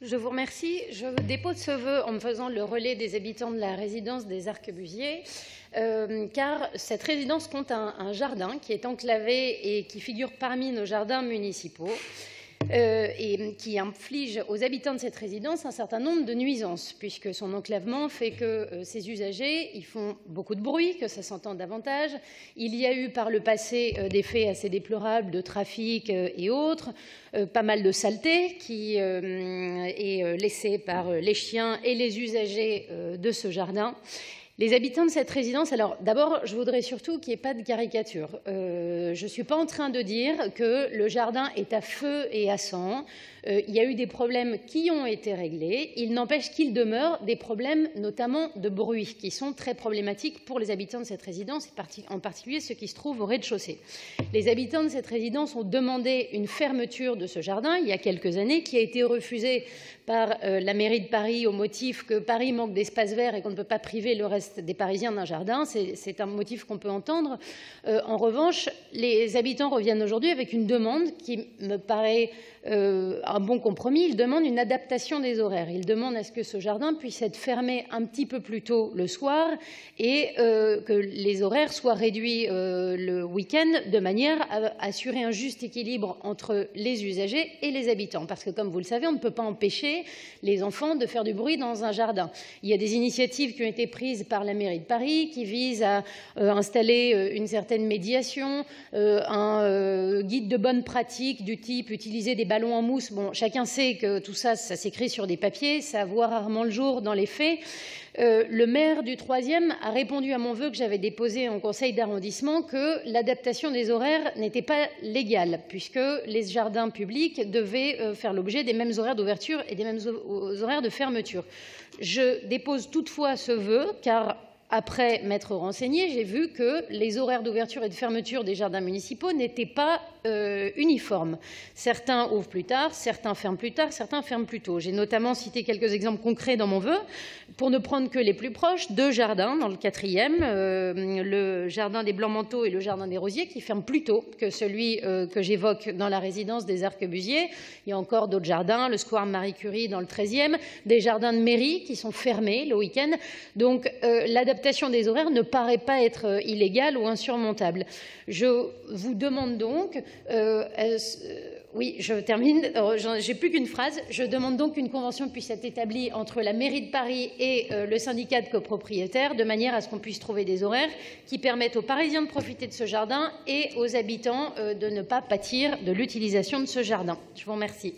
Je vous remercie. Je dépose ce vœu en me faisant le relais des habitants de la résidence des Arquebusiers, car cette résidence compte un jardin qui est enclavé et qui figure parmi nos jardins municipaux et qui inflige aux habitants de cette résidence un certain nombre de nuisances, puisque son enclavement fait que ses usagers y font beaucoup de bruit, que ça s'entend davantage. Il y a eu par le passé des faits assez déplorables de trafic et autres, pas mal de saleté qui est laissée par les chiens et les usagers de ce jardin. Les habitants de cette résidence, alors d'abord, je voudrais surtout qu'il n'y ait pas de caricature. Je ne suis pas en train de dire que le jardin est à feu et à sang. Il y a eu des problèmes qui ont été réglés. Il n'empêche qu'il demeure des problèmes, notamment de bruit, qui sont très problématiques pour les habitants de cette résidence, en particulier ceux qui se trouvent au rez-de-chaussée. Les habitants de cette résidence ont demandé une fermeture de ce jardin il y a quelques années, qui a été refusée par la mairie de Paris au motif que Paris manque d'espace vert et qu'on ne peut pas priver le reste des Parisiens d'un jardin. C'est un motif qu'on peut entendre. En revanche, les habitants reviennent aujourd'hui avec une demande qui me paraît un bon compromis. Ils demandent une adaptation des horaires. Ils demandent à ce que ce jardin puisse être fermé un petit peu plus tôt le soir et que les horaires soient réduits le week-end de manière à assurer un juste équilibre entre les usagers et les habitants. Parce que, comme vous le savez, on ne peut pas empêcher les enfants de faire du bruit dans un jardin. Il y a des initiatives qui ont été prises par la mairie de Paris qui visent à installer une certaine médiation, un guide de bonne pratique du type utiliser des ballons en mousse. Bon, chacun sait que tout ça, ça s'écrit sur des papiers, ça voit rarement le jour dans les faits. Le maire du 3e a répondu à mon vœu que j'avais déposé en conseil d'arrondissement que l'adaptation des horaires n'était pas légale, puisque les jardins publics devaient faire l'objet des mêmes horaires d'ouverture et des mêmes horaires de fermeture. Je dépose toutefois ce vœu, car après m'être renseignée, j'ai vu que les horaires d'ouverture et de fermeture des jardins municipaux n'étaient pas uniformes. Certains ouvrent plus tard, certains ferment plus tard, certains ferment plus tôt. J'ai notamment cité quelques exemples concrets dans mon vœu, pour ne prendre que les plus proches, 2 jardins dans le 4e, le jardin des Blancs-Manteaux et le jardin des Rosiers, qui ferment plus tôt que celui que j'évoque dans la résidence des Arquebusiers. Il y a encore d'autres jardins, le square Marie Curie dans le 13e, des jardins de mairie qui sont fermés le week-end. Donc l'adaptation des horaires ne paraît pas être illégale ou insurmontable. Je vous demande donc, oui, je termine, j'ai plus qu'une phrase. Je demande donc qu'une convention puisse être établie entre la mairie de Paris et le syndicat de copropriétaires, de manière à ce qu'on puisse trouver des horaires qui permettent aux Parisiens de profiter de ce jardin et aux habitants de ne pas pâtir de l'utilisation de ce jardin. Je vous remercie.